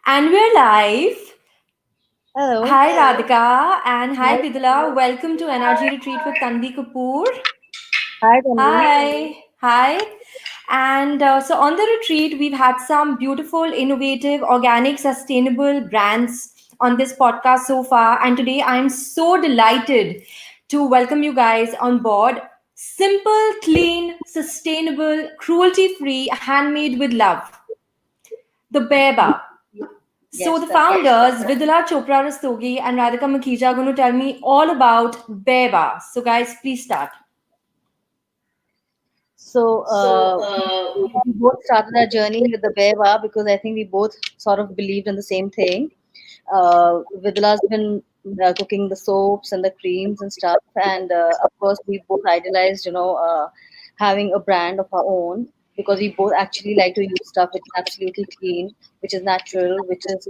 And we're live. Hello. Hi Radhika and hi Hi, Vidula. Welcome to NRG Retreat with Tanvi Kapoor. hi, Tanvi. Hi. Hi. And on the retreat, we've had some beautiful, innovative, organic, sustainable brands on this podcast so far. And today I'm so delighted to welcome you guys on board. Simple, clean, sustainable, cruelty free, handmade with love. The Bear Bar. So Yes, the that's right. founders, Vidula Chopra Rastogi and Radhika Makija, are going to tell me all about Beba. So guys, please start. So, we both started our journey with the Beva because I think we both sort of believed in the same thing. Vidula's been cooking the soaps and the creams and stuff, and of course, we both idealized, having a brand of our own because we both actually like to use stuff which is absolutely clean, which is natural, which is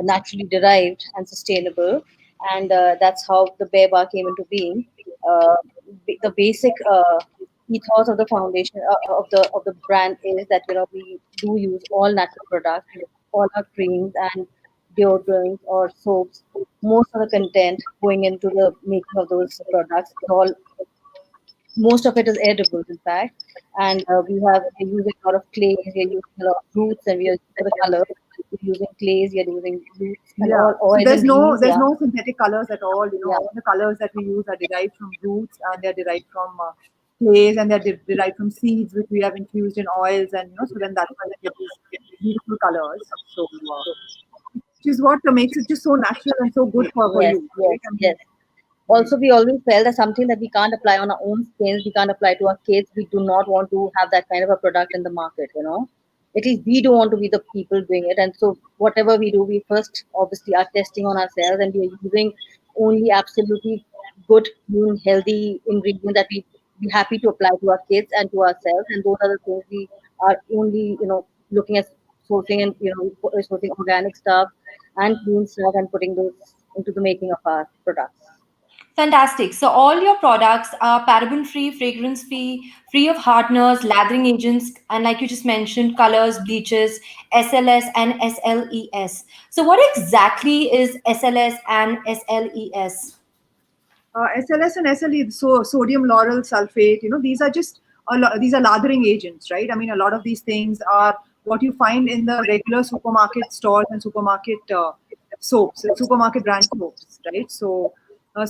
naturally derived and sustainable, and that's how the Beva came into being. Uh, the basic ethos of the foundation of the brand is that we do use all natural products, all our creams and deodorants or soaps. Most of the content going into the making of those products is all, most of it is edible, in fact. And we're using a lot of clays, we're using a lot of roots, and we are for the color. We're using clays, we're using roots and Yeah. all So oils there's and no ghees. there's Yeah, no synthetic colors at all. yeah. All the colors that we use are derived from roots and they're derived from clays and they're derived from seeds which we have infused in oils and so then that's why we get these beautiful colors. So which is what makes it just so natural and so good for Yes, you, yes, right? I mean, yes. Also, we always felt that something that we can't apply on our own skins, we can't apply to our kids. We do not want to have that kind of a product in the market. At least we don't want to be the people doing it. And so, whatever we do, we first obviously are testing on ourselves and we are using only absolutely good, clean, healthy ingredients that we be happy to apply to our kids and to ourselves. And those are the things we are only looking at sourcing and sourcing organic stuff and clean stuff and putting those into the making of our products. Fantastic. So all your products are paraben free, fragrance free, free of hardeners, lathering agents, and like you just mentioned, colors, bleaches, SLS and SLES. So what exactly is SLS and SLES? SLS and SLE, so sodium lauryl sulfate, these are just these are lathering agents, right? I mean, a lot of these things are what you find in the regular supermarket stores and supermarket soaps, supermarket brand soaps, right? So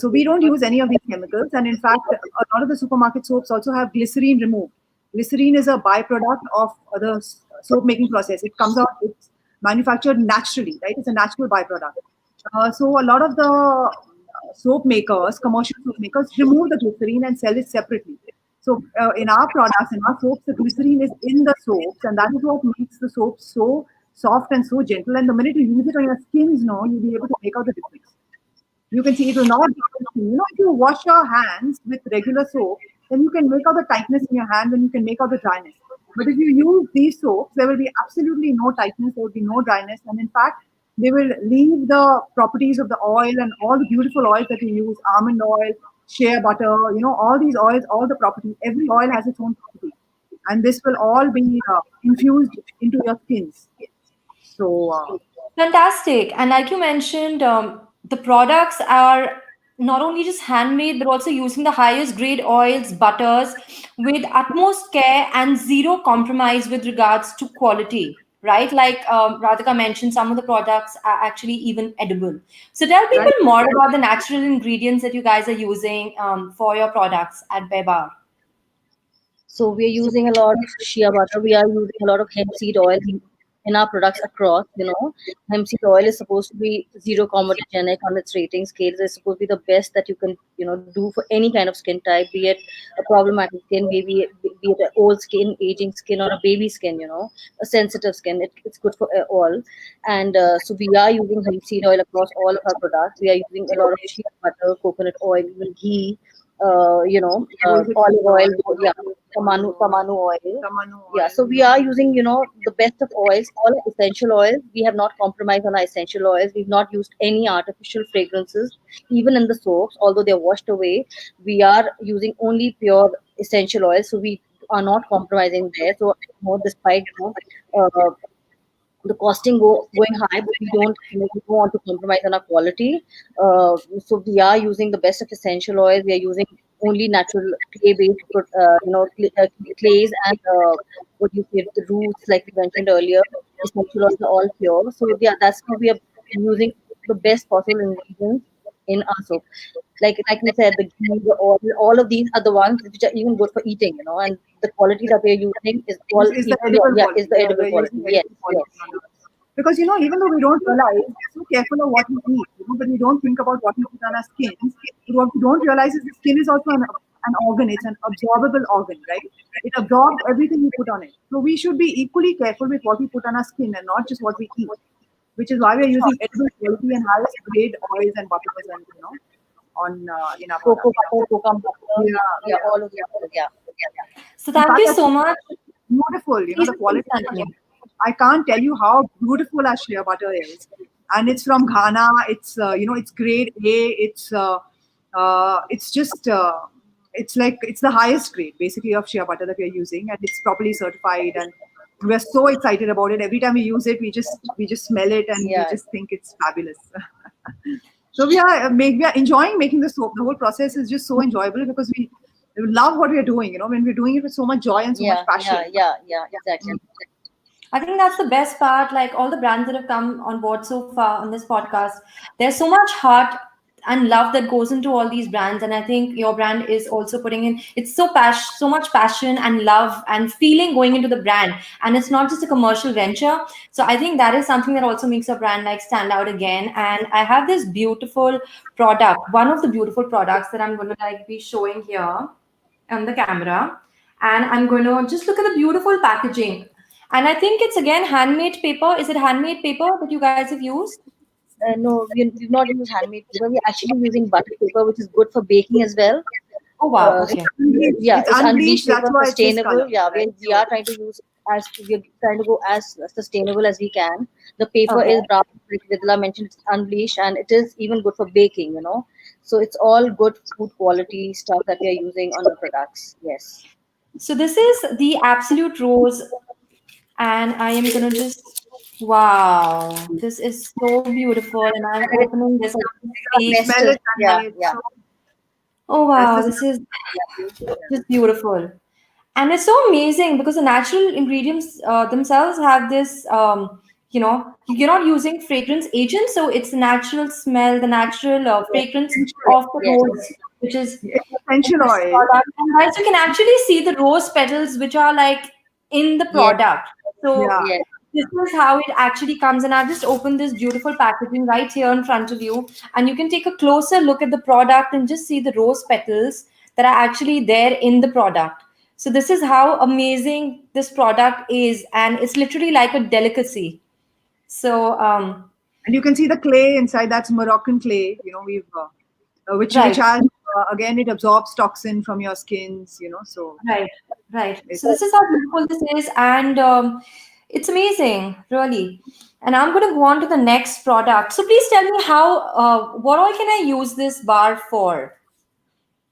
we don't use any of these chemicals, and in fact, a lot of the supermarket soaps also have glycerine removed. Glycerine is a byproduct of the soap making process. It comes out, it's manufactured naturally, right? It's a natural byproduct. So a lot of the soap makers, commercial soap makers, remove the glycerine and sell it separately. So in our products, in our soaps, the glycerine is in the soaps, and that is what makes the soap so soft and so gentle. And the minute you use it on your skins, you'll be able to make out the difference. You can see it will not be skin. If you wash your hands with regular soap, then you can make out the tightness in your hand and you can make out the dryness. But if you use these soaps, there will be absolutely no tightness, there will be no dryness, and in fact, they will leave the properties of the oil and all the beautiful oils that you use, almond oil, shea butter, all these oils, all the properties, every oil has its own property. And this will all be infused into your skins. So, Fantastic. And like you mentioned, the products are not only just handmade, but also using the highest grade oils, butters with utmost care and zero compromise with regards to quality, right? Like Radhika mentioned, some of the products are actually even edible. So tell people right. more about the natural ingredients that you guys are using for your products at Bebar. So we are using a lot of shea butter. We are using a lot of hemp seed oil in our products across. Hemp seed oil is supposed to be zero comedogenic on its rating scale. It's supposed to be the best that you can do for any kind of skin type, be it a problematic skin, be it an old skin, aging skin, or a baby skin, a sensitive skin. It's good for all. And so we are using hemp seed oil across all of our products. We are using a lot of shea butter, coconut oil, even ghee, olive oil, yeah, Kamanu oil. Tamanu Yeah, oil. so we are using the best of oils, all essential oils. We have not compromised on our essential oils. We've not used any artificial fragrances, even in the soaps, although they're washed away. We are using only pure essential oils, so we are not compromising there. So, despite uh, the costing going high, but we don't want to compromise on our quality. So we are using the best of essential oils. We are using only natural clay-based, clays and what you say, the roots, like we mentioned earlier. Essential oils are all pure. So yeah, that's how we are using the best possible ingredients in our soap. Like we said, the ghee, the oil, all of these are the ones which are even good for eating, and the quality that we're using is all Is the yeah, edible yeah, quality. is the Yeah, edible we're quality. using Yes, edible quality yes. on ours. Because even though we don't realize, we're so careful of what we eat, but we don't think about what we put on our skins. But what we don't realize is the skin is also an organ. It's an absorbable organ, right? It absorbs everything we put on it. So we should be equally careful with what we put on our skin and not just what we eat. Which is why we're using edible quality and highest grade oils and butters and on in our Cocoa product. butter, coconut butter, Yeah, yeah, yeah. all of that. Yeah, So In thank fact, you I so think much. it's beautiful. Please, The please quality. continue. I can't tell you how beautiful our shea butter is, and it's from Ghana. It's it's grade A. It's just it's like it's the highest grade basically of shea butter that we are using, and it's properly certified. And we're so excited about it. Every time we use it, we just smell it and we yeah, just think it's fabulous. So we are enjoying making the soap. The whole process is just so enjoyable because we love what we are doing. When we're doing it with so much joy and so much passion. exactly. I think that's the best part. Like all the brands that have come on board so far on this podcast, there's so much heart and love that goes into all these brands. And I think your brand is also putting in it's so much passion and love and feeling going into the brand. And it's not just a commercial venture. So I think that is something that also makes a brand like stand out again. And I have this beautiful product, one of the beautiful products that I'm gonna like be showing here on the camera. And I'm going to just look at the beautiful packaging. And I think it's again handmade paper. Is it handmade paper that you guys have used? No, we've not used handmade paper. We're actually using butter paper, which is good for baking as well. Oh, wow. So Okay. yeah, It's it's unbleached. unbleached That's paper, why it's this sustainable. color, Yeah, right? we are trying to we're trying to go as sustainable as we can. The paper Okay. is brown, like Vidla mentioned, it's unbleached, and it is even good for baking. So it's all good food quality stuff that we are using on the products. Yes. So this is the Absolute Rose. And I am going to just, wow, this is so beautiful. And I'm And it opening this. I can see. Smell nested. it, and Yeah, it's yeah. so. Oh, That's wow, the this is Yeah. just beautiful. And it's so amazing because the natural ingredients themselves have this, you're not using fragrance agents, so it's the natural smell, the natural fragrance essential. of the Yes. rose, which is It's in essential this oil. product. And guys, you can actually see the rose petals which are like in the Yes. product. So Yeah. Yes. this is how it actually comes. And I've just opened this beautiful packaging right here in front of you. And you can take a closer look at the product and just see the rose petals that are actually there in the product. So this is how amazing this product is. And it's literally like a delicacy. So, And you can see the clay inside. That's Moroccan clay. We've which right. has again it absorbs toxin from your skins. So Right, right. So it's this is how beautiful this is, and it's amazing, really. And I'm going to go on to the next product. So please tell me what all can I use this bar for?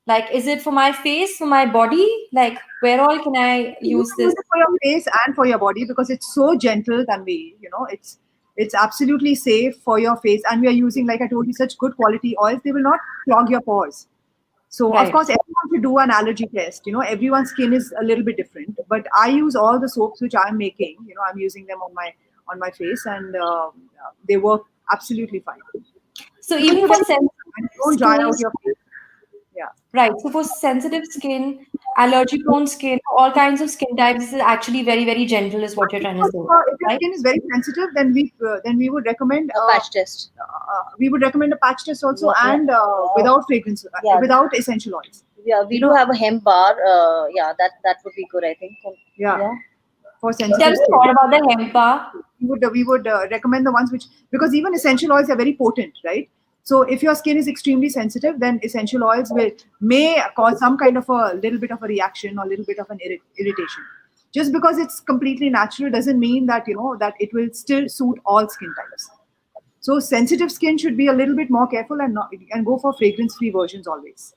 Like, is it for my face, for my body? Like, where all can I you use can use this? it for your face and for your body because it's so gentle, Tanvi. It's absolutely safe for your face, and we are using, like I told you, such good quality oils. They will not clog your pores. So of Right. course, everyone should do an allergy test. Everyone's skin is a little bit different, but I use all the soaps which I'm making. I'm using them on my face, and they work absolutely fine So because even they're for very sensitive and don't dry skin, out your face. Yeah. right? So for sensitive skin, allergy-prone skin, all kinds of skin types, this is actually very, very gentle, is what you're trying to say, If your right? skin is very sensitive, then we would recommend A patch test. a patch test also, Yeah, yeah. and without fragrance, Yeah. without essential oils. Yeah, we You do know, have a hemp bar. Yeah, that would be good, I think. yeah, Yeah. for Tell sensitive me skin. more about the hemp bar. We would recommend the ones which, because even essential oils are very potent, right? So if your skin is extremely sensitive, then essential oils may cause some kind of a little bit of a reaction or a little bit of an irritation. Just because it's completely natural doesn't mean that that it will still suit all skin types. So sensitive skin should be a little bit more careful and go for fragrance-free versions always.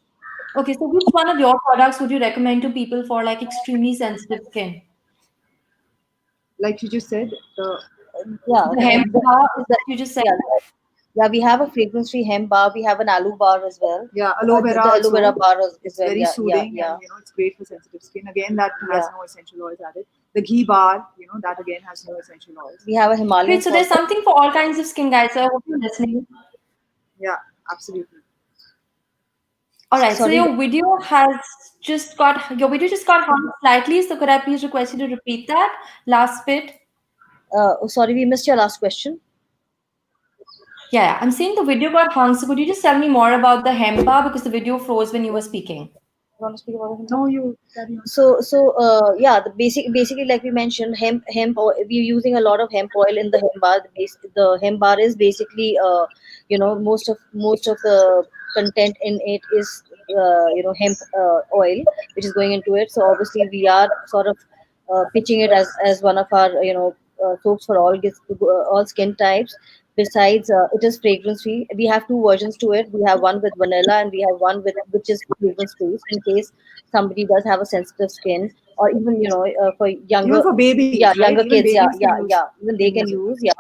Okay, so which one of your products would you recommend to people for like extremely sensitive skin? Like you just said, the Yeah, The hemp bar is that you just said? yeah, yeah. We have a fragrance-free hemp bar. We have an aloe bar as well. Yeah, aloe vera The aloe also. vera bar as It's well. very Yeah, yeah, soothing, yeah, and it's great for sensitive skin. Again, that has yeah. no essential oils added. The ghee bar, that again has no essential oils. We have a Himalayan Great. So there's salt. something for all kinds of skin, guys. So I hope you're listening. Yeah, absolutely. All right. So Sorry. your video just got hung slightly. So could I please request you to repeat that last bit? Sorry, we missed your last question. Yeah, I'm saying the video got hung. So could you just tell me more about the hemp bar because the video froze when you were speaking? You want to speak about it? No, you carry on. Yeah, basically like we mentioned, hemp oil, we're using a lot of hemp oil in the hemp bar. The hemp bar is basically most of the content in it is hemp oil which is going into it. So obviously we are sort of pitching it as one of our soaps for all skin types. Besides, it is fragrance free. We have two versions to it. We have one with vanilla, and we have one with which is fragrance free. So in case somebody does have a sensitive skin, or even for Even for babies, yeah, right? younger Even kids, babies can use. even they can use, yeah.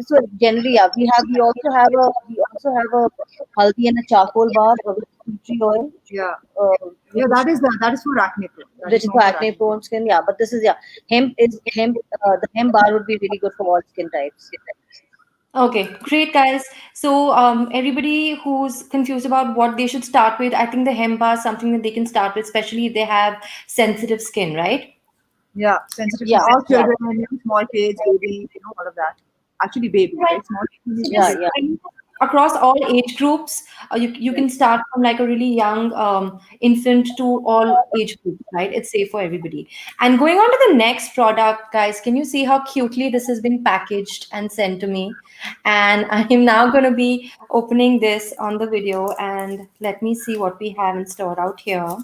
So generally, yeah, we also have a haldi and a charcoal bar with tea tree oil, Yeah, which yeah. is That is for acne prone. That which is is for more for acne acne prone. prone skin. Yeah, but this is hemp. The hemp bar would be really good for all skin types. Okay, great, guys. So, everybody who's confused about what they should start with, I think the hemp bar is something that they can start with, especially if they have sensitive skin, right? Yeah, sensitive Yeah, skin. All yeah, children, small kids, babies, all of that. Actually, babies, Right. right? Small So teenage yeah, just babies. yeah. across all age groups, you Right. can start from like a really young infant to all age groups, right? It's safe for everybody. And going on to the next product, guys, can you see how cutely this has been packaged and sent to me? And I am now going to be opening this on the video, and let me see what we have in store out here.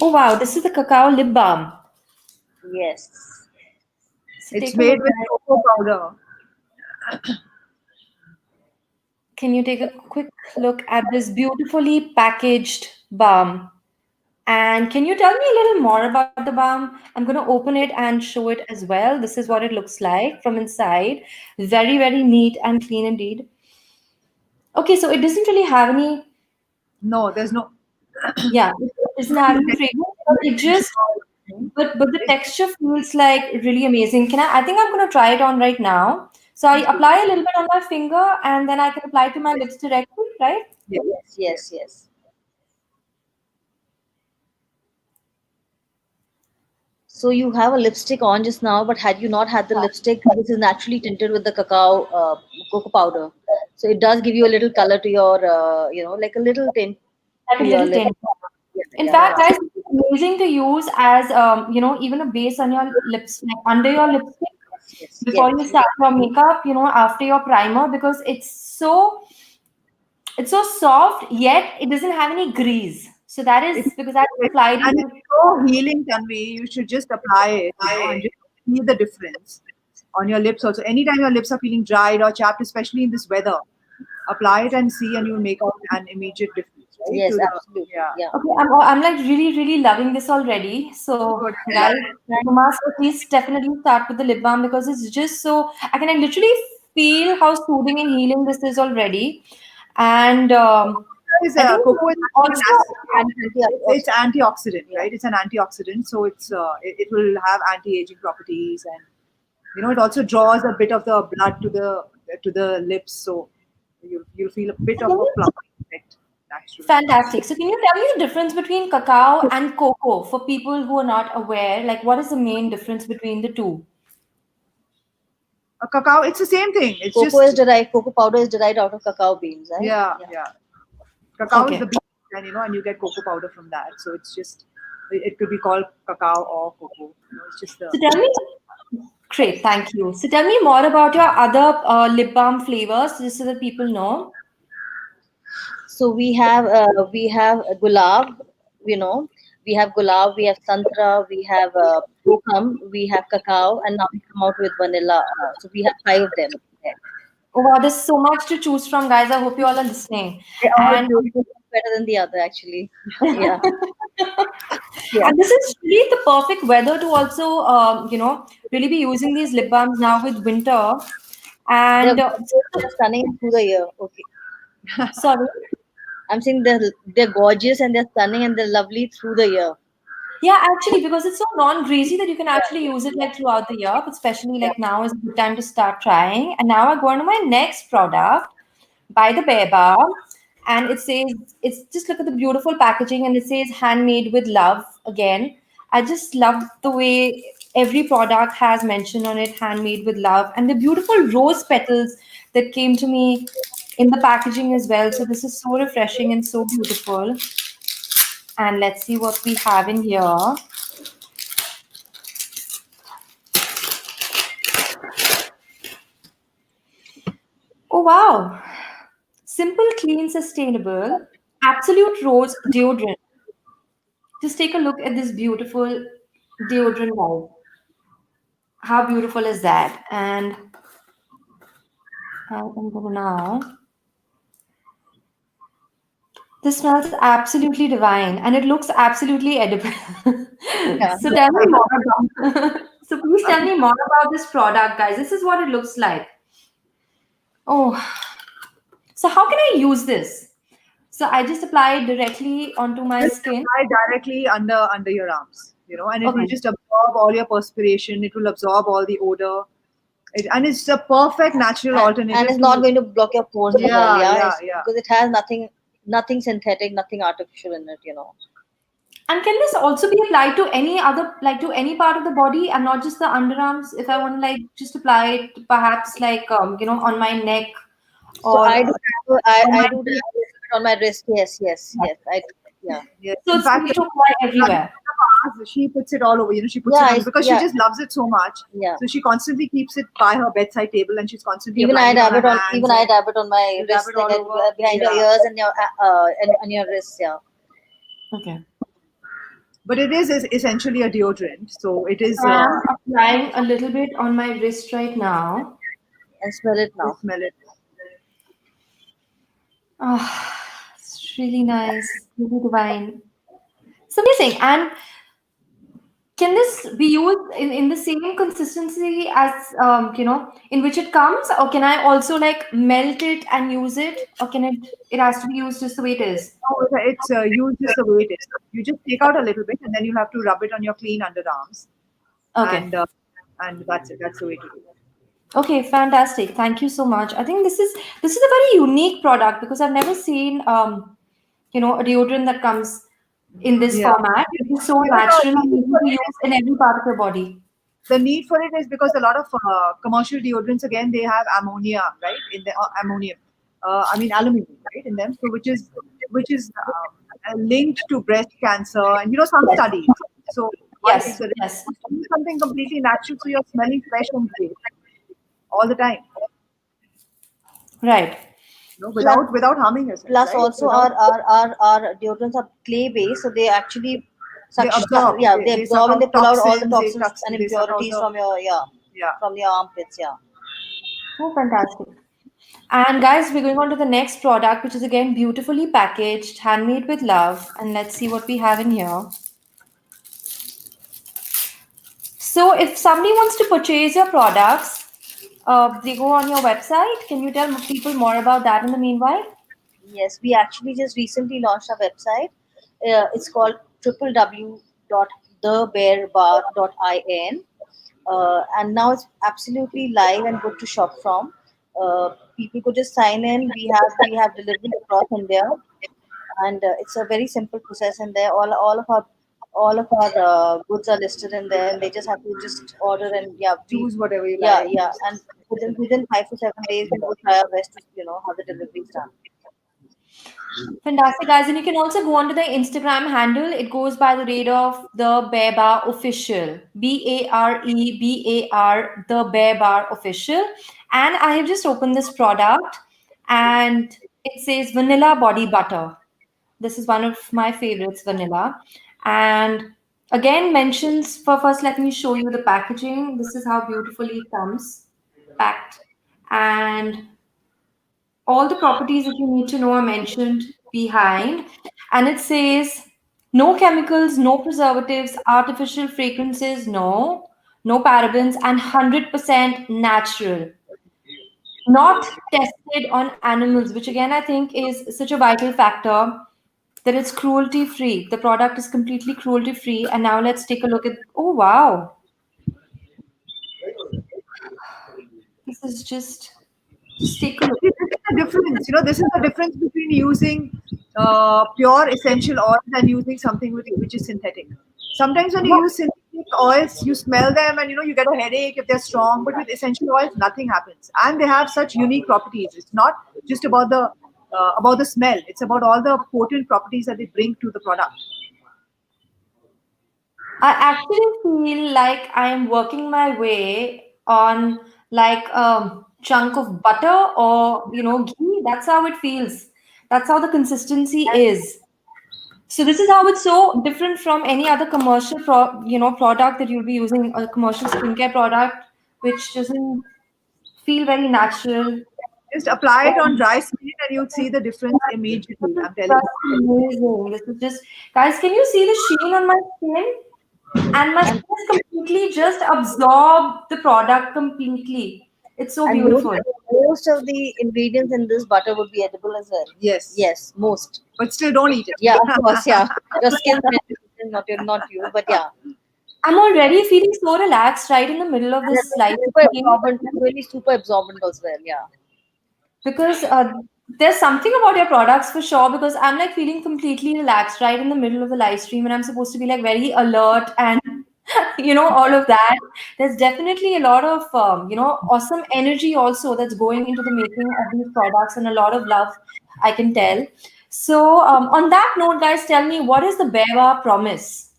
Oh wow, this is the cacao lip balm. Yes. So It's take a look, made with guys. cocoa powder. Can you take a quick look at this beautifully packaged balm? And can you tell me a little more about the balm? I'm going to open it and show it as well. This is what it looks like from inside. Very, very neat and clean indeed. Okay, so it doesn't really have any, No, there's no. yeah, it doesn't have any fragrance, but it just, but the texture feels like really amazing. I think I'm going to try it on right now. So I apply a little bit on my finger and then I can apply it to my lips directly, right? Yes, Yes, yes. yes, yes. So you have a lipstick on just now, but had you not had the lipstick, this is naturally tinted with the cocoa powder. So it does give you a little color to your, like a little tint Like a to your little lip. tint. Yeah, In yeah, fact, yeah. guys, it's amazing to use as even a base on your lips, like under your lipstick Yes, before you yes, start your makeup, after your primer, because it's so soft, yet it doesn't have any grease. So that It's, is because I it, applied and it. it's so healing, Tanvi. You should just apply it, and just see the difference on your lips also. Anytime your lips are feeling dried or chapped, especially in this weather, apply it and see, and you'll make out an immediate difference, right? yes, To the absolutely. yeah. Yeah. Okay, I'm like really, really loving this already. So, Good. guys, you must at least definitely start with the lip balm because it's just so I can literally feel how soothing and healing this is already. And Is, I think cocoa is actually also, And it's antioxidant, yeah. right? It's an antioxidant, so it will have anti-aging properties, and it also draws a bit of the blood to the lips, so you'll feel a bit of a plumping effect naturally. fantastic. So, can you tell me the difference between cacao and cocoa for people who are not aware? Like, what is the main difference between the two? A cacao, it's the same thing. It's Cocoa just powder is derived out of cacao beans, right? yeah, Yeah. yeah. Cacao is Okay. the bean, and you get cocoa powder from that. So it's just it could be called cacao or cocoa. It's just the So, tell me, great, thank you. So, tell me more about your other lip balm flavors, just so that people know. So we have gulab, you know, we have gulab, we have santra, we have kokum, we have cacao, and now we come out with vanilla. So we have five of them. Yeah. Oh, wow, there's so much to choose from, guys. I hope you all are listening. They're all And beautiful, better than the other, actually. Yeah. Yeah. And this is really the perfect weather to also, really be using these lip balms now with winter. They're And gorgeous, they're stunning through the year. Okay. sorry. I'm saying they're gorgeous and they're stunning and they're lovely through the year. Yeah, actually, because it's so non-greasy that you can Yeah. actually use it like throughout the year, but especially like now is a good time to start trying. And now I go on to my next product by the Bear Bar, and it says it's just look at the beautiful packaging, and it says handmade with love. Again, I just love the way every product has mentioned on it, handmade with love, and the beautiful rose petals that came to me in the packaging as well. So this is so refreshing and so beautiful. And let's see what we have in here. Oh, wow. Simple, clean, sustainable, absolute rose deodorant. Just take a look at this beautiful deodorant vibe. How beautiful is that? And I'm going to now. This smells absolutely divine and it looks absolutely edible. Yeah. So tell me more about so please tell me more about this product, guys. This is what it looks like. Oh, so how can I use this? So I just apply it directly onto my Just skin. apply directly under your arms, and it will Okay. just absorb all your perspiration. It will absorb all the odor. And it's a perfect natural And alternative it's not to. going to block your pores as well. Yeah, Yeah. yeah, It's, yeah. because it has nothing synthetic, nothing artificial in it. And can this also be applied to any other, like to any part of the body and not just the underarms? If I want to like just apply it, perhaps like on my neck So or I do have I, on I my do have feet. it on my wrist. Yes, yes, yes. Yeah. Yes. So In it's free fact, to apply everywhere. she puts it all over. She puts Yeah, it on because she yeah, just loves it so much. yeah. So she constantly keeps it by her bedside table, and she's constantly Even I applying it on dab it her on hands. even I And dab it on my you dab wrist, it all like over. behind your Yeah. ears and your and your wrists. Yeah. Okay. But it is essentially a deodorant. So it is. So I am applying a little bit on my wrist right now. And smell it You now. smell it. Oh, it's really nice, really divine. It's amazing. And can this be used in the same consistency as in which it comes, or can I also like melt it and use it, or can it has to be used just the way it is? No, it's used just the way it is. You just take out a little bit, and then you'll have to rub it on your clean underarms, Okay. and that's it. That's the way to do it. Okay, fantastic. Thank you so much. I think this is a very unique product because I've never seen a deodorant that comes in this Yeah. format. It is so Because natural and easy to use in every part of your body. the need for it is because a lot of commercial deodorants, again, they have ammonia, right, in the ammonium. I mean aluminum, right, in them. So which is linked to breast cancer, and some Yes, studies. So why yes, so yes. do something completely natural, so you're smelling fresh and great all the time, Right. Plus, without harming yourself, plus right? also Without our deodorants are clay based, so they actually they absorb, yeah, they, they they suck absorb and they out pull out all the toxins, toxins and they suck out impurities the from your yeah. from your armpits. Yeah. Oh, fantastic. And guys, we're going on to the next product, which is again beautifully packaged, handmade with love. And let's see what we have in here. So, if somebody wants to purchase your products, they go on your website. Can you tell people more about that in the meanwhile? Yes, we actually just recently launched our website. It's called www.thebearbar.in, and now it's absolutely live and good to shop from. People could just sign in. We have delivery across India, and it's a very simple process in there. All of our goods are listed in there, and they just have to just order and yeah, Choose whatever you yeah, like. yeah, and within 5 to 7 days we will try our best to have the deliveries done. Fantastic, guys. And you can also go onto the Instagram handle. It goes by the rate of the Bear Bar Official. BAREBAR, the Bear Bar Official. And I have just opened this product and it says vanilla body butter. This is one of my favorites, vanilla. And again, mentions for first, let me show you the packaging. This is how beautifully it comes packed. And all the properties that you need to know are mentioned behind, and it says no chemicals, no preservatives, artificial fragrances, no parabens, and 100% natural. Not tested on animals, which again I think is such a vital factor that it's cruelty free. The product is completely cruelty free. And now let's take a look at. Oh wow, this is just take a look. This is the difference. This is the difference between using pure essential oils and using something which is synthetic. Sometimes when you use synthetic oils, you smell them and you get a headache if they're strong. But with essential oils, nothing happens, and they have such unique properties. It's not just about the smell. It's about all the potent properties that they bring to the product. I actually feel like I am working my way on like a chunk of butter or ghee. That's how it feels. That's how the consistency is. So this is how it's so different from any other commercial product that you'll be using, a commercial skincare product, which doesn't feel very natural. Just apply it on dry skin and you'd see the difference immediately. I'm telling That's you. amazing. This is just, guys, can you see the sheen on my skin? And my skin has completely just absorbed the product completely. It's so And beautiful. most of the ingredients in this butter would be edible as well. Yes. Yes, most. But still, don't eat it. Yeah, of course, yeah. Your skin, not you, but yeah. I'm already feeling so relaxed right in the middle of And this it's live super stream absorbent, really super absorbent as well, yeah. because there's something about your products for sure. Because I'm like feeling completely relaxed right in the middle of the live stream, and I'm supposed to be like very alert and all of that. There's definitely a lot of awesome energy also that's going into the making of these products, and a lot of love, I can tell. So on that note, guys, tell me, what is the Beva promise?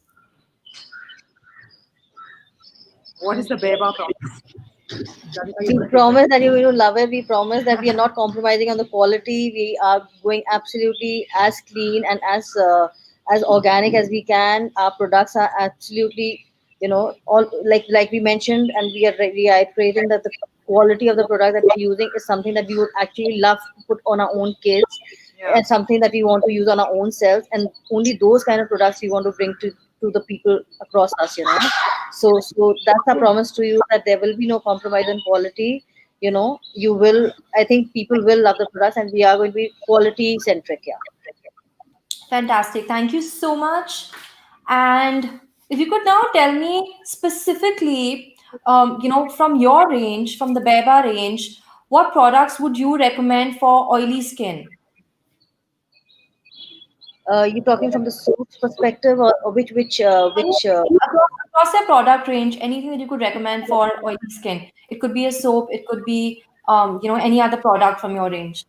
What is the Beba promise? We promise that you will love it. We promise that we are not compromising on the quality. We are going absolutely as clean and as organic as we can. Our products are absolutely, all like we mentioned, and we are reiterating that the quality of the product that we're using is something that we would actually love to put on our own kids, Yeah. and something that we want to use on our own selves, and only those kind of products we want to bring to the people across us. So that's a promise to you that there will be no compromise in quality. You will. I think people will love the products, and we are going to be quality centric. Yeah. Fantastic. Thank you so much. And if you could now tell me specifically, from your range, from the Beba range, what products would you recommend for oily skin? You talking from the soaps perspective, or which? Across your product range, anything that you could recommend for oily skin. It could be a soap, it could be any other product from your range.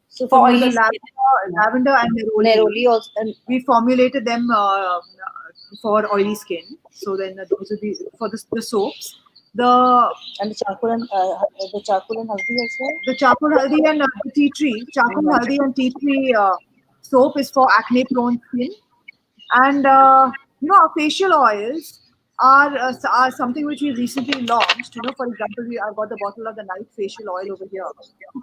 So For from The oily skin. lavender and neroli, Neroli also, and we formulated them for oily skin. So then those would be for the soaps. The the charcoal and haldi also. the charcoal haldi and the tea tree. Charcoal haldi and tea tree soap is for acne prone skin. And our facial oils are something which we recently launched. For example, I've got the bottle of the night facial oil over here.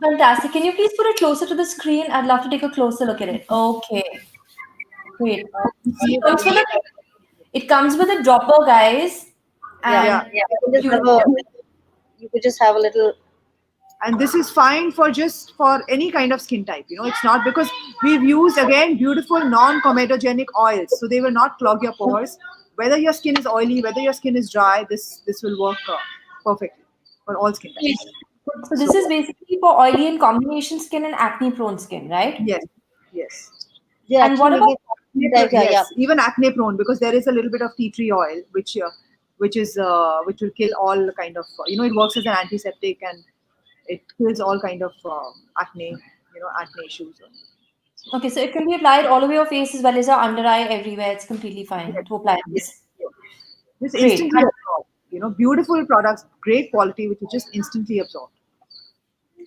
Fantastic. Can you please put it closer to the screen? I'd love to take a closer look at it. Okay, great. It comes with a, it comes with a dropper, guys. And Yeah, Yeah. you could just have a little. And this is fine for any kind of skin type. It's not, because we've used again beautiful non-comedogenic oils, so they will not clog your pores. Whether your skin is oily, whether your skin is dry, this will work perfectly for all skin types. so this is basically for oily and combination skin and acne prone skin, right? Yes, yes. Yeah, And what about yeah, yeah. Yes, even acne prone, because there is a little bit of tea tree oil which which will kill all kind of it works as an antiseptic, and it kills all kind of acne issues. okay, so it can be applied all over your face as well as your under eye, everywhere. It's completely fine Yes, to apply yes. this. Just Great. instantly absorbed. Beautiful products, great quality, which is just instantly absorbed.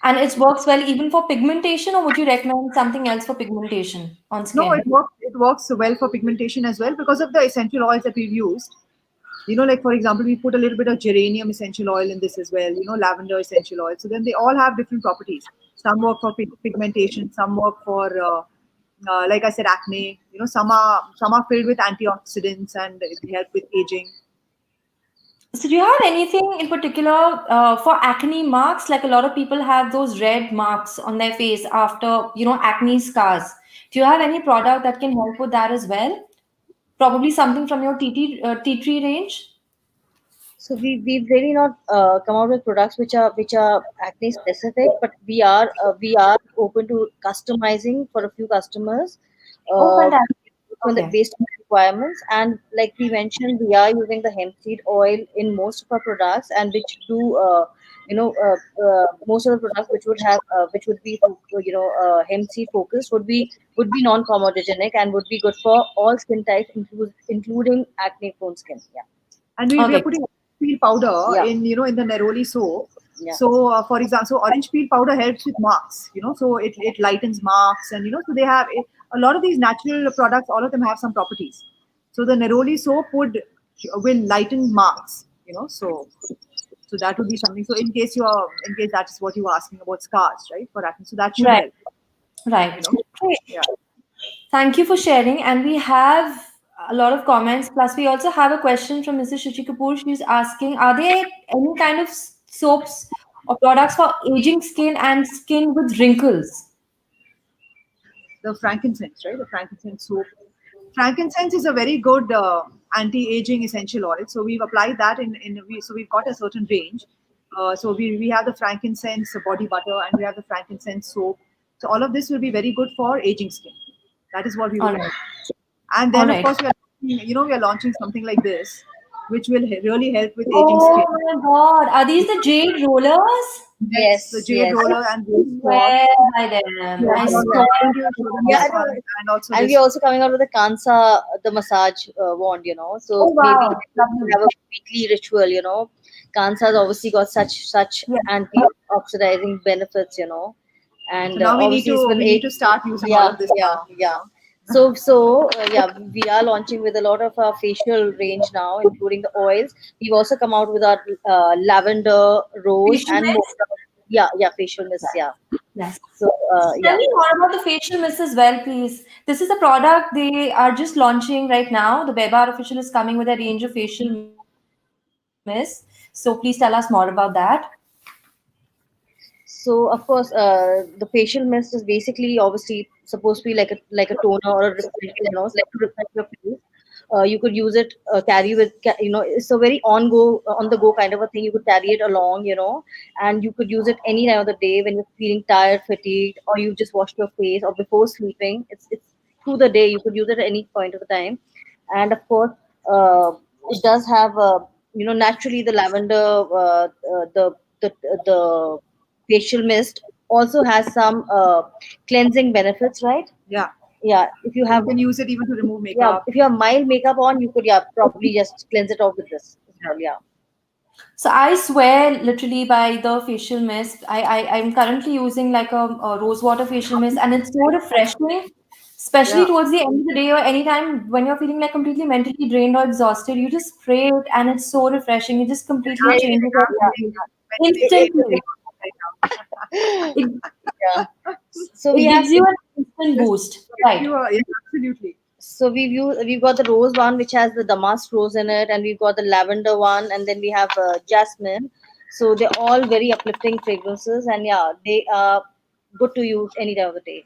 And it works well even for pigmentation, or would you recommend something else for pigmentation on No, skin? it works well for pigmentation as well because of the essential oils that we've used. Like for example, we put a little bit of geranium essential oil in this as well. Lavender essential oil. So then they all have different properties. Some work for pigmentation, some work for like I said, acne. Some are filled with antioxidants and they help with aging. So do you have anything in particular for acne marks? Like a lot of people have those red marks on their face after, acne scars. Do you have any product that can help with that as well? Probably something from your tea tree range? So we've really not come out with products which are acne specific, but we are open to customizing for a few customers, Oh, uh, fantastic. Okay. based on the requirements. And like we mentioned, we are using the hemp seed oil in most of our products, and which do most of the products which would be hemp seed focused would be non-comedogenic and would be good for all skin types, including acne prone skin. Yeah. And we are Okay. putting peel powder Yeah. in the neroli soap. Yeah. So for example, so orange peel powder helps with marks, so it lightens marks, and so they have a lot of these natural products, all of them have some properties. So the neroli soap will lighten marks, so that would be something. So in case that is what you were asking about scars, right, for acne, so that should Right. help, Right. Great. yeah. Thank you for sharing. And we have a lot of comments. Plus, we also have a question from Mrs. Shuchi Kapoor. She's asking, are there any kind of soaps or products for aging skin and skin with wrinkles? The frankincense, right? The frankincense soap. Frankincense is a very good anti-aging essential oil. So we've applied that so we've got a certain range. So we have the frankincense body butter and we have the frankincense soap. So all of this will be very good for aging skin. That is what we All will. right. And All then of right. course we are launching something like this, which will really help with aging Oh skin. my God. Are these the jade rollers? Yes, the Yes, jade yes. roller and rose quartz. Swear by them. Yeah, I yeah, swear. why don't you show them Yeah, this one and also and this we're also coming out with the Kansa, the massage wand. Oh, So maybe wow. Lovely. have a weekly ritual. Kansa's obviously got such Yeah. anti-oxidizing benefits. So And now obviously it's been we need to start using all yeah, of this yeah, now. yeah. So yeah, we are launching with a lot of our facial range now, including the oils. We've also come out with our lavender, rose, Facial and mist? mocha. Yeah, facial mist. Yeah. Yes. So Tell yeah. me more about the facial mist as well, please. This is a product they are just launching right now. The Beba Artificial is coming with a range of facial mist. So please tell us more about that. So of course, the facial mist is basically obviously supposed to be like a toner or a refresher, it's like to refresh your face. You could use it, carry it's a very on the go kind of a thing. You could carry it along, and you could use it any time of the day when you're feeling tired, fatigued, or you just washed your face or before sleeping. It's through the day. You could use it at any point of the time, and of course, it does have naturally the lavender, the the facial mist also has some cleansing benefits, right? Yeah. Yeah, if you You have can use it even to remove yeah, makeup. if you have mild makeup on, you could probably just cleanse it off with this as well. Yeah. So I swear literally by the facial mist. I'm currently using like a rose water facial mist and it's so refreshing, especially Yeah. towards the end of the day or anytime when you're feeling like completely mentally drained or exhausted. You just spray it and it's so refreshing. It just completely I changes am everything feeling mentally instantly. right It, Yeah. So we it have gives you an instant now. boost. Right. Yeah, absolutely. so we've got the rose one which has the damask rose in it, and we've got the lavender one, and then we have jasmine. So they're all very uplifting fragrances, and yeah, they are good to use any time of the day.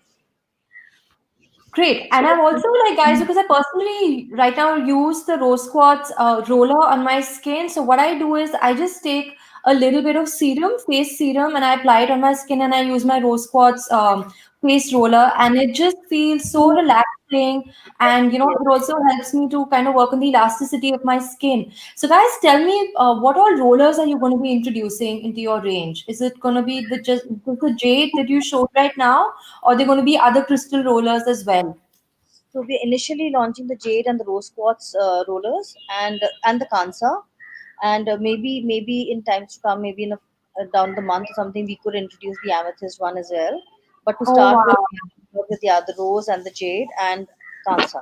Great. And I'm also like, guys, because I personally right now use the rose quartz roller on my skin. So what I do is I just take a little bit of serum, face serum, and I apply it on my skin and I use my rose quartz face roller. And it just feels so relaxing. And, it also helps me to kind of work on the elasticity of my skin. So guys, tell me, what all rollers are you going to be introducing into your range? Is it going to be just the jade that you showed right now? Or are there going to be other crystal rollers as well? So we're initially launching the jade and the rose quartz rollers, and the Kansa, and maybe in times to come, maybe down the month or something, we could introduce the amethyst one as well. But to Oh start with, wow, yeah, the rose and the jade and Kansa.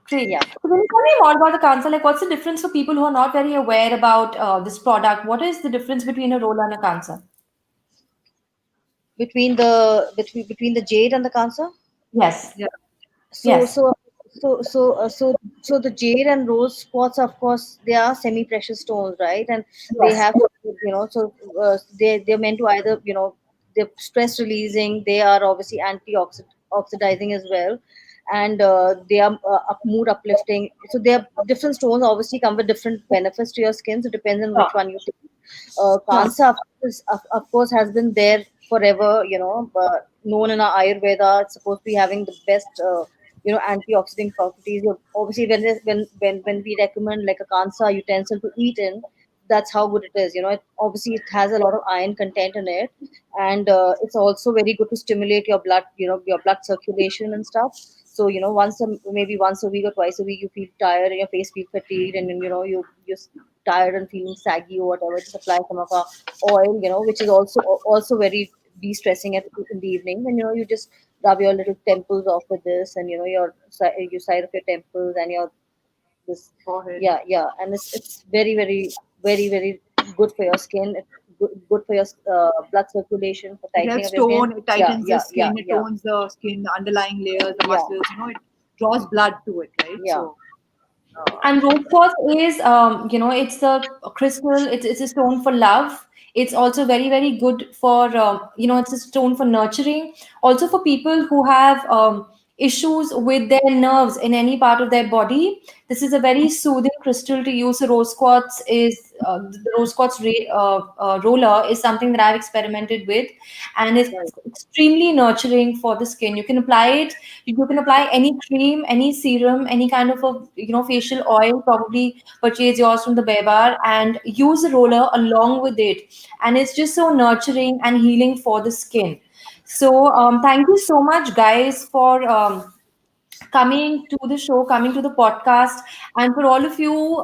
great. Yeah. So can you tell me more about the cancer? Like, what's the difference for people who are not very aware about this product? What is the difference between a roller and a cancer? Between the jade and the Kansa. Yes. Yeah. So Yes. so so the jade and rose quartz, of course, they are semi-precious stones, right? And they Yes. have, they're meant to either, they're stress releasing. They are obviously oxidizing as well, and they are mood uplifting. So they are different stones. Obviously, come with different benefits to your skin. So it depends on Sure. which one you take. Sure. Kansa, of course, has been there forever, known in our Ayurveda. It's supposed to be having the best, antioxidant properties. Obviously, when we recommend like a Kansa utensil to eat in, that's how good it is. Obviously, it has a lot of iron content in it, and it's also very good to stimulate your blood, your blood circulation and stuff. So maybe once a week or twice a week, you feel tired and your face feels fatigued, and then you're tired and feeling saggy or whatever. Just apply some of our oil, which is also very de-stressing in the evening. And you just rub your little temples off with this, and your side of your temples and your this. Forehead. Yeah, and it's very very very very good for your skin. It's good for your blood circulation, for It tightening helps of your skin. tone, it tightens the Yeah, skin, it yeah, tones the skin, the underlying layers, the yeah, muscles, it draws blood to it, right? yeah. So, uh, And rose quartz is, it's a crystal. It's a stone for love. It's also very, very good for, it's a stone for nurturing. Also for people who have issues with their nerves in any part of their body. This is a very soothing crystal to use. So rose quartz is the rose quartz roller is something that I've experimented with, and it's Right. extremely nurturing for the skin. You can apply it. You can apply any cream, any serum, any kind of a facial oil. Probably purchase yours from the Bebar and use the roller along with it, and it's just so nurturing and healing for the skin. So thank you so much, guys, for coming to the show, coming to the podcast, and for all of you.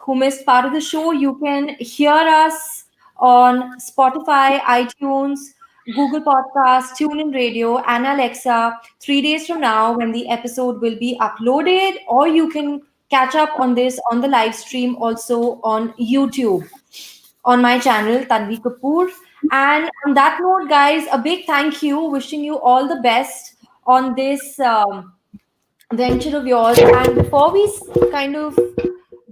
Who missed part of the show, you can hear us on Spotify, iTunes, Google Podcasts, TuneIn Radio, and Alexa 3 days from now when the episode will be uploaded, or you can catch up on this on the live stream also on YouTube on my channel, Tanvi Kapoor. And on that note, guys, a big thank you. Wishing you all the best on this venture of yours. And before we kind of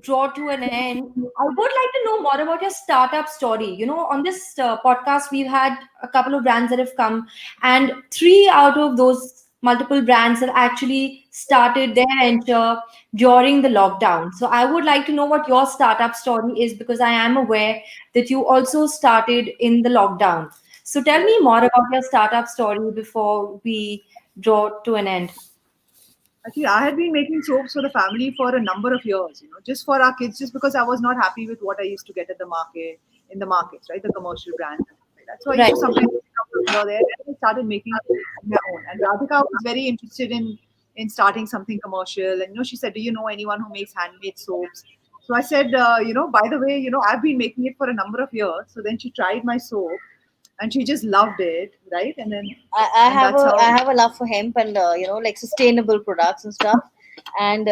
draw to an end, I would like to know more about your startup story. On this podcast, we've had a couple of brands that have come, and three out of those multiple brands have actually started their venture during the lockdown. So I would like to know what your startup story is, because I am aware that you also started in the lockdown. So tell me more about your startup story before we draw to an end. actually, I had been making soaps for the family for a number of years, just for our kids, just because I was not happy with what I used to get at the market, in the markets, right? The commercial brands. Like that. So I used Right. to sometimes pick up from here or there, and I started making my own. And Radhika was very interested in starting something commercial. And she said, "Do you know anyone who makes handmade soaps?" So I said, by the way, I've been making it for a number of years. So then she tried my soap, and she just loved it, right? And that's I how. have a love for hemp and like sustainable products and stuff. And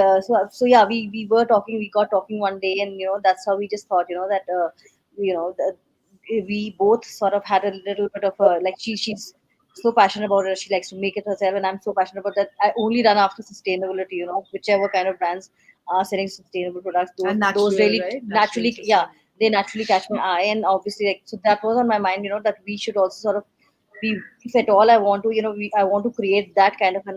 so yeah, we were talking. We got talking one day, and that's how we just thought that that we both sort of had a little bit of a like she's so passionate about it. She likes to make it herself, and I'm so passionate about that. I only run after sustainability. Whichever kind of brands are selling sustainable products, And those natural, really right? Natural, naturally, yeah, sustainable. they naturally catch my eye. And obviously, like, so that was on my mind. That we should also sort of we, if at all I want to, I want to create that kind of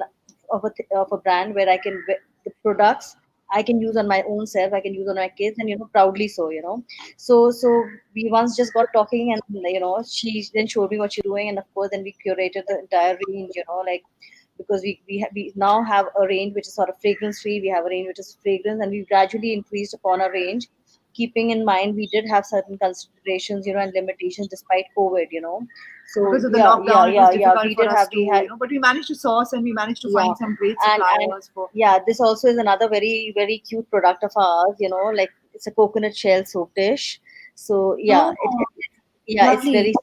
of a brand where the products I can use on my own self, I can use on my kids, and proudly so. So we once just got talking, and she then showed me what she's doing, and of course then we curated the entire range, like, because we now have a range which is sort of fragrance free. We have a range which is fragrance, and we've gradually increased upon our range, keeping in mind we did have certain considerations, and limitations despite COVID. So Because of the yeah, lockdown, it was difficult we for did us have to, we had but we managed to source and we managed to yeah, find some great and suppliers for. yeah, this also is another very very cute product of ours. Like, it's a coconut shell soap dish. So yeah, Oh, yeah, it's lovely. very,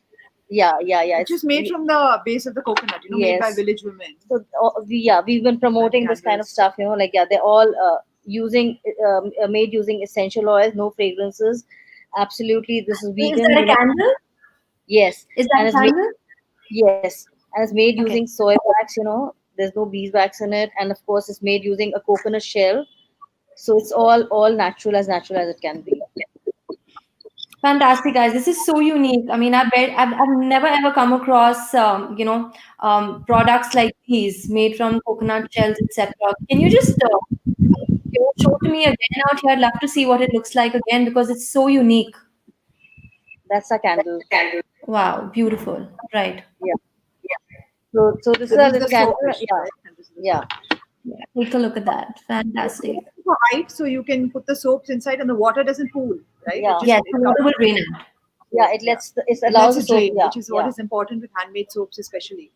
yeah. Which is made from the base of the coconut, made by Yes. village women So we've been and promoting this kind of candles. stuff. Like, yeah, they're all using made using essential oils, no fragrances. Absolutely, this is Is vegan. that a candle? Yes, Is that and a candle? yes, and it's made Okay. using soy wax. There's no beeswax in it, and of course, it's made using a coconut shell. So it's all natural as it can be. Fantastic, guys. This is so unique. I mean, I bet I've never ever come across, products like these made from coconut shells, etc. Can you just show to me again out here? I'd love to see what it looks like again because it's so unique. That's a candle. Wow, beautiful. Right. Yeah. So this So is a this is little the candle. soap dish, Yeah. right? And this is the Yeah. Yeah, take a look at that. Fantastic. for height, so you can put the soaps inside and the water doesn't pool, right? Yeah. Yes, It the comes water will drain out. Yeah. It lets it it allows lets the it soap. drain, Yeah. which is what Yeah. is important with handmade soaps, especially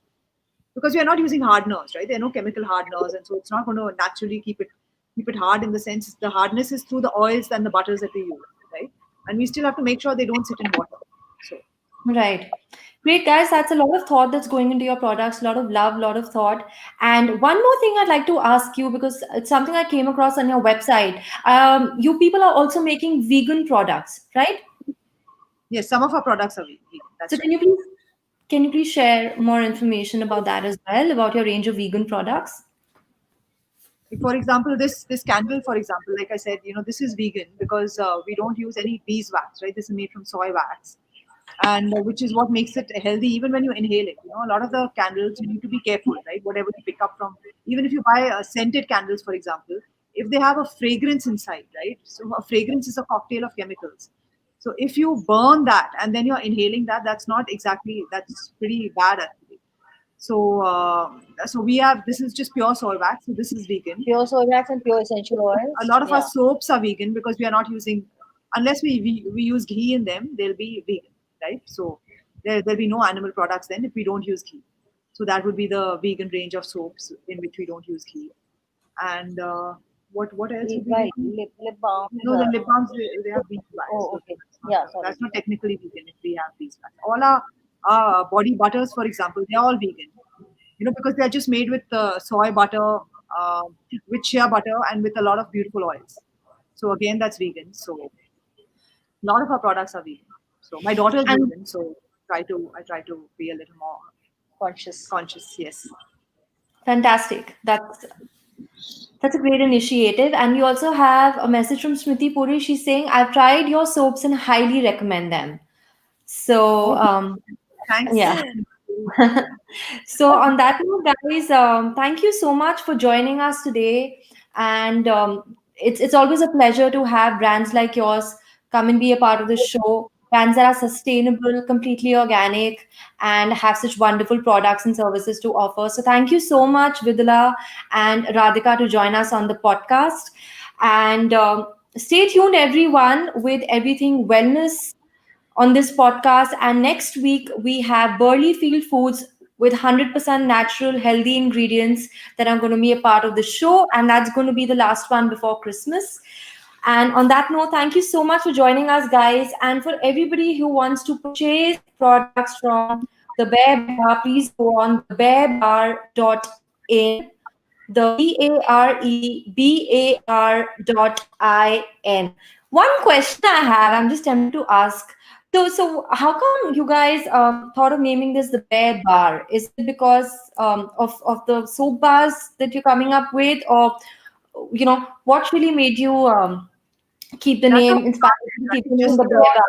because we are not using hardeners, right? There are no chemical hardeners, and so it's not going to naturally keep it hard in the sense the hardness is through the oils and the butters that we use, right? And we still have to make sure they don't sit in water. So Right. Great, guys. That's a lot of thought that's going into your products, a lot of love, a lot of thought. And one more thing I'd like to ask you because it's something I came across on your website. You people are also making vegan products, right? yes, some of our products are vegan. That's So right. can you please share more information about that as well, about your range of vegan products? For example, this candle, for example, like I said, this is vegan because we don't use any beeswax, right? This is made from soy wax, and which is what makes it healthy even when you inhale it. A lot of the candles you need to be careful, right? Whatever you pick up from, even if you buy scented candles, for example, if they have a fragrance inside, right? So a fragrance is a cocktail of chemicals. So if you burn that and then you're inhaling that, that's pretty bad actually. So we have, this is just pure soy wax. So this is vegan. Pure soy wax and pure essential oils. A lot of Yeah. our soaps are vegan because we are not using, unless we use ghee in them, they'll be vegan, right? So there'll be no animal products then if we don't use ghee. So that would be the vegan range of soaps in which we don't use ghee. And what else would be Right. vegan? Lip balm. No, the lip balms they have beeswax. Oh, So okay. that's not, Yeah, sorry. that's not technically vegan if we have beeswax. All our body butters, for example, they're all vegan. Because they're just made with soy butter, uh, with shea butter, and with a lot of beautiful oils. So again, that's vegan. So a lot of our products are vegan. So my daughter is And vegan, so I try to be a little more Conscious. conscious. Yes. fantastic. That's a great initiative. And you also have a message from Smriti Puri. She's saying, I've tried your soaps and highly recommend them. So, Oh, thanks. yeah. So, on that note, guys, thank you so much for joining us today. And it's always a pleasure to have brands like yours come and be a part of the show. Brands that are sustainable, completely organic, and have such wonderful products and services to offer. So, thank you so much, Vidula and Radhika, to join us on the podcast. And stay tuned, everyone, with everything wellness on this podcast. And next week, we have Burley Field Foods with 100% natural, healthy ingredients that are going to be a part of the show. And that's going to be the last one before Christmas. And on that note, thank you so much for joining us, guys. And for everybody who wants to purchase products from the Bear Bar, please go on thebearbar.in, the BAREBAR.in. One question I have, I'm just tempted to ask. So how come you guys thought of naming this the Bear Bar? Is it because of the soap bars that you're coming up with, or what really made you keep the That's name, how inspired you to keep the name just the Bear Bar?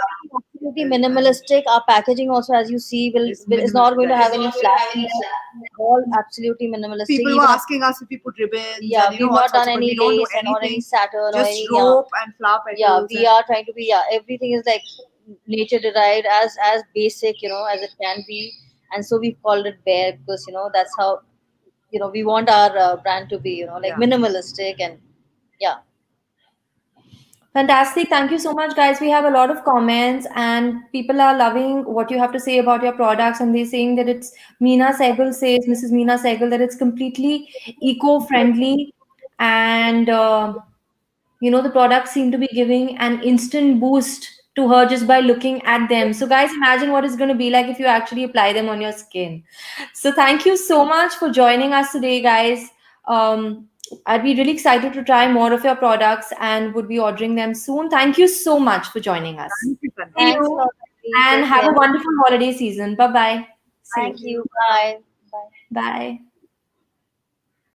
Absolutely minimalistic. Our packaging also, as you see, is not going to have any flashy. All absolutely minimalistic. people Even were asking us if we put ribbons. yeah, and we've what's not done also, but any we don't do lace and or any anything. satin or Just any rope and flower petals. yeah. and- We are trying to be everything is like nature derived, as basic as it can be, and so we've called it Bear because that's how we want our brand to be like Yeah. minimalistic and yeah. Fantastic. Thank you so much, guys. We have a lot of comments, and people are loving what you have to say about your products. And they're saying that it's Mrs. Meena Sehgal, that it's completely eco friendly. And, the products seem to be giving an instant boost to her just by looking at them. So, guys, imagine what it's going to be like if you actually apply them on your skin. So, thank you so much for joining us today, guys. I'd be really excited to try more of your products and would be ordering them soon. Thank you so much for joining us. Thank you, Tanvi. See Thanks a you lot. and Take have a care. wonderful holiday season. Bye bye. Thank you. Bye. Bye. Bye.